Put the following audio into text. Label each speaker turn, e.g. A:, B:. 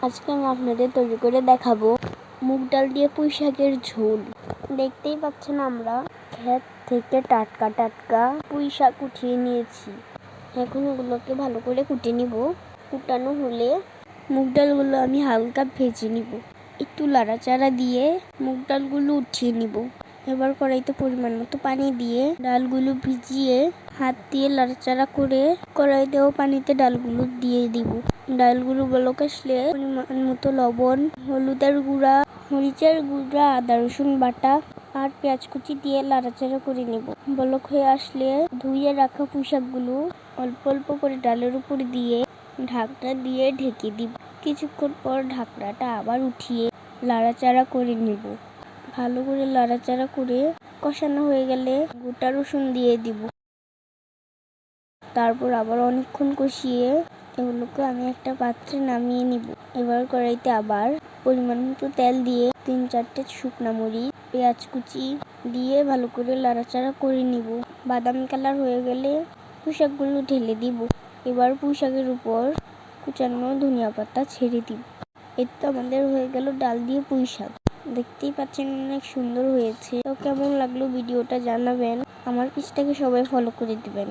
A: আজকে আমি আপনাদের তৈরি করে দেখাবো মুগ ডাল দিয়ে পুঁই শাকের ঝোল। দেখতেই পাচ্ছেন আমরা ক্ষেত থেকে টাটকা টাটকা পুঁই শাক উঠিয়ে নিয়েছি। এখন এগুলোকে ভালো করে কুটে নিব। কুটানো হলে মুগ ডালগুলো আমি হালকা ভেজে নিব। একটু লাড়াচাড়া দিয়ে মুগ ডালগুলো উঠিয়ে নিব। এবার কড়াইতে পরিমাণ মতো পানি দিয়ে ডালগুলো ভিজিয়ে হাত দিয়ে লাড়াচাড়া করে কড়াইতেও পানিতে ডালগুলো দিয়ে দিব। ডালগুলো বলক আসলে পরিমাণ মতো লবণ, হলুদের গুঁড়া, মরিচের গুঁড়া, আদা রসুন বাটা আর পেঁয়াজ কুচি দিয়ে লাড়াচাড়া করে নেব। বলক হয়ে আসলে ধুয়ে রাখা পুঁই শাকগুলো অল্প অল্প করে ডালের উপর দিয়ে ঢাকনা দিয়ে ঢেকে দিব। কিছুক্ষণ পর ঢাকনাটা আবার উঠিয়ে লাড়াচাড়া করে নেব। ভালো করে লাড়াচাড়া করে কষানো হয়ে গেলে গোটা রসুন দিয়ে দিব। তারপর আবার অনেকক্ষণ কষিয়ে এগুলোকে আমি একটা পাত্রে নামিয়ে নিব। এবার কড়াইতে আবার পরিমাণ মতো তেল দিয়ে 3-4টে শুকনা মরিচ, পেঁয়াজ কুচি দিয়ে ভালো করে লাড়াচাড়া করে নিব। বাদামি কালার হয়ে গেলে পুঁই শাকগুলো ঢেলে দিব। এবার পুঁই শাকের উপর কুচানো ধনিয়া পাতা ছেড়ে দিব। এর তো আমাদের হয়ে গেল ডাল দিয়ে পুঁই শাক। দেখতেই পাচ্ছেন অনেক সুন্দর হয়েছে। তো কেমন লাগলো ভিডিওটা জানাবেন। আমার পেজটাকে সবাই ফলো করে দিবেন।